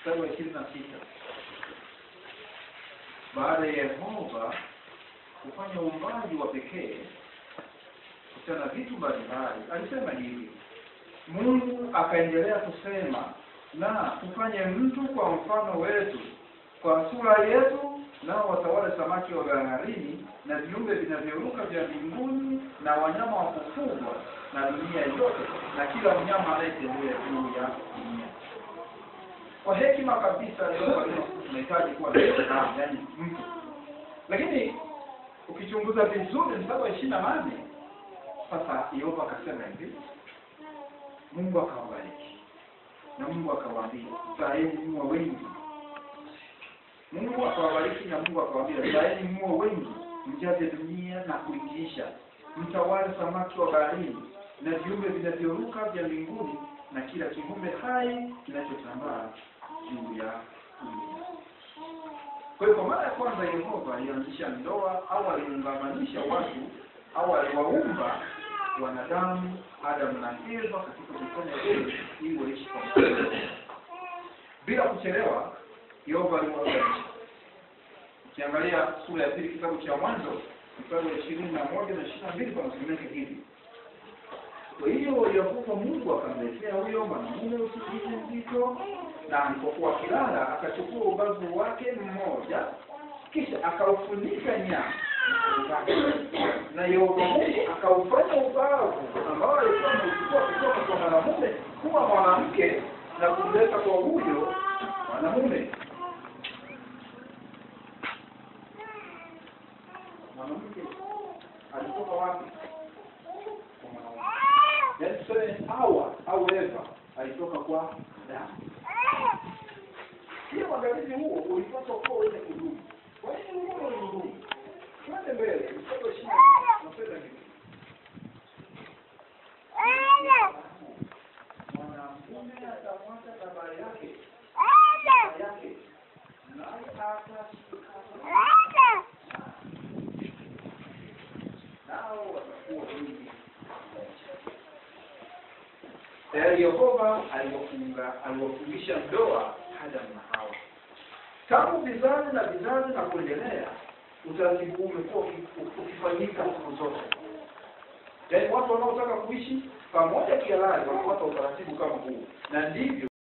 mstari wa 26. Baada ya Yehova kufanya uumbaji wa pekee kutana vitu mbalimbali, alisema hivi: Mungu akaendelea kusema, na tufanye mtu kwa mfano wetu, kwa sura yetu, nao watawale samaki wa baharini na viumbe vinavyoruka vya mbinguni na wanyama wa kufugwa na dunia yote na kila mnyama anayetembea juu ya dunia. Kwa hekima kabisa leo tunahitaji kuwa na yani mtu. Lakini ukichunguza vizuri mstari wa 28, sasa Yehova akasema hivi: Mungu akawabariki na Mungu akawaambia, zaeni mwe wengi. Mungu akawabariki na Mungu akawaambia, zaeni mwe wengi, mjaze dunia na kuitisha, mtawale samaki wa baharini na viumbe vinavyoruka vya mbinguni na kila kiumbe hai kinachotambaa juu ya dunia. Kwa hiyo kwa mara ya kwanza Yehova alianzisha ndoa, au aliungamanisha watu, au aliwaumba wanadamu, Adam na Eva, katika kufanya hili ili waishi pamoja. Bila kuchelewa Yehova aliwaunganisha. Ukiangalia sura ya 2 kitabu cha Mwanzo mstari wa 21 na 22 panasemeka hivi: Kwa hiyo Yehova Mungu akamletea huyo mwanamume usingizi mzito, na alipokuwa akilala akachukua ubavu wake mmoja, kisha akaufunika nyama, na Yehova Mungu akaufanya ubavu ambao alikuwa ameuchukua kutoka kwa mwanamume kuwa mwanamke na kumleta kwa huyo mwanamume. Mwanamke alitoka wapi? Kwa mwanamume. Yaani tuseme Hawa au Eva alitoka kwa Adamu. Hiyo uangalizi huo ulipaswa kuwa wenye kudumu. Kwa nini huo ni kudumu? Twende mbele, mstari wa 20 nasema hivi: Mwanamume atamwacha baba yake naye atashikana nao watakuwa wengi. Yehova aliwafungisha ndoa Adam na Hawa. Tangu vizazi na vizazi na kuendelea, utaratibu umekuwa ukifanyika siku zote. Yaani watu wanaotaka kuishi pamoja kihalali wanafuata utaratibu kama huu, na ndivyo